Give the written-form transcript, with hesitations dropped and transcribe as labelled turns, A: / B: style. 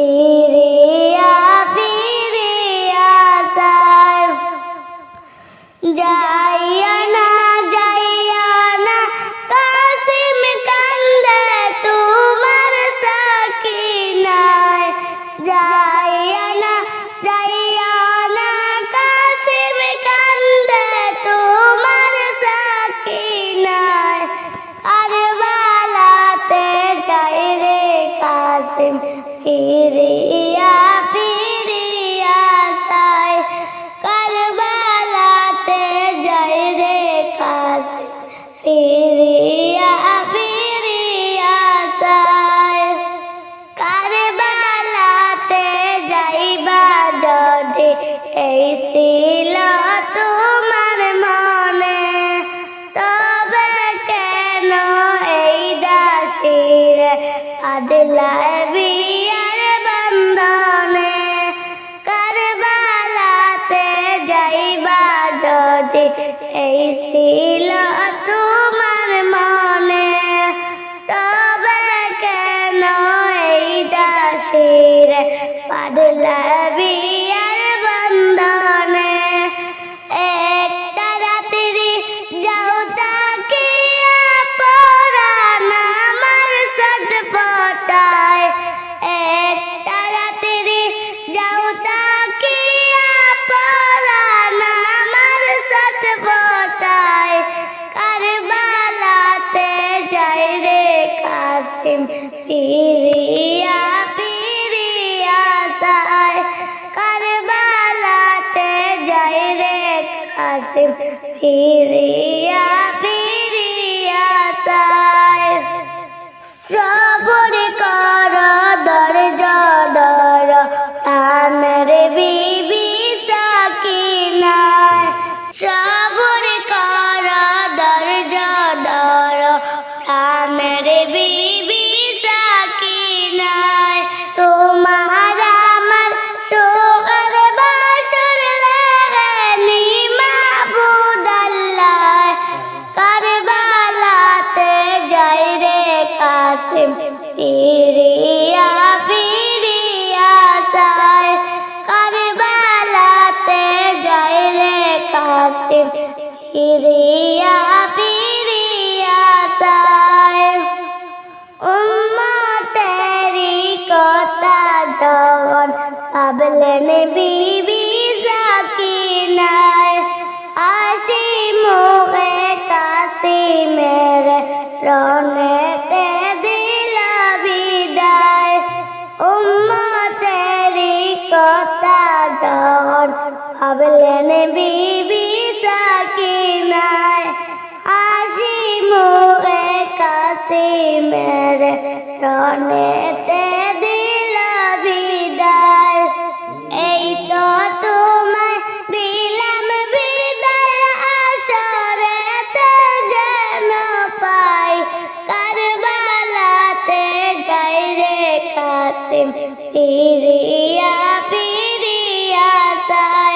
A: ফিরিয়া ফিরিয়া চাই যাইয়া না কাসিম কান্দে তোমার সাকিনায় যাইয়া না কাসিম কান্দে তোমার সাকিনায় কারবালাতে যাই রে কাসিম ফিরিয়া ফিরিয়া চাই কারবালাতে যাই রে কাসিম ফিরিয়া ফিরিয়া চাই কারবালাতে যাইবা যদি এই ছিল তোমার মনে তবে কেন এই দাসীর আদলায় বিয়ার বন্ধনে কারবালাতে যাইবা যদি এই ছিল তোমার মনে তবে কেন এই দাসীর আদলায় বিয়ার বন্ধনে একটা রাত্রি যাও তাকিয়া পরাণ আমার ছটফটায় একটা রাত্রি যাও তাকিয়া পরাণ আমার ছটফটায় কারবালাতে যাই রে কাসিম ফিরিয়া ফিরিয়া চাই কারবালাতে যাই রে কাসিম ফিরিয়া ফিরিয়া চাই সবর কর ধৈর্য ধর প্রাণের বিবি সাকিনায় সবর কর ধৈর্য ধর প্রাণের বিবি সাকিনায় তোমার আমার সুখের বাসর লাগেনি মাবুদ আল্লাহ কারবালাতে যাই রে কাসিম ফিরিয়া ফিরিয়া চাই কারবালাতে যাই রে কাসিম ফিরিয়া ফিরিয়া চাই উম্মতেরি কথা যখন ভাবলেন বিবি সাকিনায় হাসি মুখে কাসিমের রনেতে দিল বিদায় উম্মতেরি কথা যখন ভাবলেন বিবি সাকিনায় হাসি মুখে কাসিমের রনেতে দিল বিদায় এই তো তোমায় দিলাম বিদায় আসরেতে যেন পাই কারবালাতে যাই রে কাসিম ফিরিয়া ফিরিয়া চাই